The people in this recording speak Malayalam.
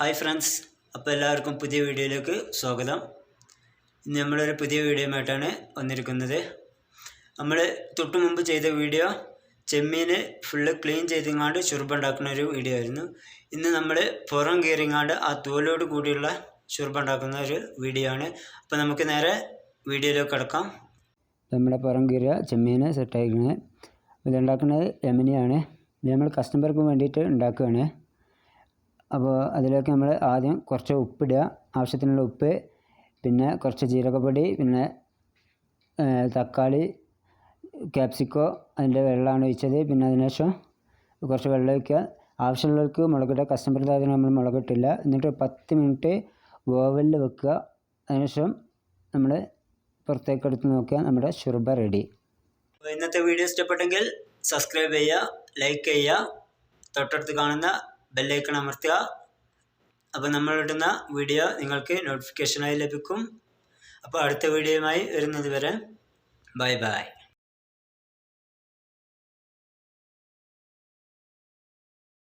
ഹായ് ഫ്രണ്ട്സ്, അപ്പോൾ എല്ലാവർക്കും പുതിയ വീഡിയോയിലേക്ക് സ്വാഗതം. ഇന്ന് നമ്മളൊരു പുതിയ വീഡിയോയുമായിട്ടാണ് വന്നിരിക്കുന്നത്. നമ്മൾ തൊട്ട് മുമ്പ് ചെയ്ത വീഡിയോ ചെമ്മീൻ ഫുള്ള് ക്ലീൻ ചെയ്തിങ്ങാണ്ട് ചുരുമ്പുണ്ടാക്കുന്ന ഒരു വീഡിയോ ആയിരുന്നു. ഇന്ന് നമ്മൾ പുറം കീറിങ്ങാണ്ട് ആ തോലോട് കൂടിയുള്ള ചുരുമ്പുണ്ടാക്കുന്ന ഒരു വീഡിയോ ആണ്. അപ്പോൾ നമുക്ക് നേരെ വീഡിയോയിലേക്ക് കിടക്കാം. നമ്മുടെ പുറം കീറിയ ചെമ്മീൻ സെറ്റായിരിക്കുന്നത് ഇതുണ്ടാക്കുന്നത് യമനിയാണ്. ഇത് നമ്മൾ കസ്റ്റമർക്ക് വേണ്ടിയിട്ട് ഉണ്ടാക്കുകയാണ്. അപ്പോൾ അതിലേക്ക് നമ്മൾ ആദ്യം കുറച്ച് ഉപ്പിടുക, ആവശ്യത്തിനുള്ള ഉപ്പ്, പിന്നെ കുറച്ച് ജീരകപ്പൊടി, പിന്നെ തക്കാളി, ക്യാപ്സിക്കോ അതിൻ്റെ വെള്ളമാണ് ഒഴിച്ചത്. പിന്നെ അതിനുശേഷം കുറച്ച് വെള്ളം ഒഴിക്കുക. ആവശ്യമുള്ളവർക്ക് മുളകിടുക. കസ്റ്റമർക്ക് അതിന് നമ്മൾ മുളകിട്ടില്ല. എന്നിട്ട് 10 മിനിറ്റ് ഓവനിൽ വെക്കുക. അതിനുശേഷം നമ്മൾ പുറത്തേക്ക് എടുത്ത് നോക്കുക. നമ്മുടെ ഷുർബ റെഡി. അപ്പോൾ ഇന്നത്തെ വീഡിയോ ഇഷ്ടപ്പെട്ടെങ്കിൽ സബ്സ്ക്രൈബ് ചെയ്യുക, ലൈക്ക് ചെയ്യുക, തൊട്ടടുത്ത് കാണുന്ന ബെല്ലൈക്കൺ അമർത്തുക. അപ്പോൾ നമ്മളിടുന്ന വീഡിയോ നിങ്ങൾക്ക് നോട്ടിഫിക്കേഷനായി ലഭിക്കും. അപ്പോൾ അടുത്ത വീഡിയോയുമായി വരുന്നത് വരെ ബൈ ബൈ.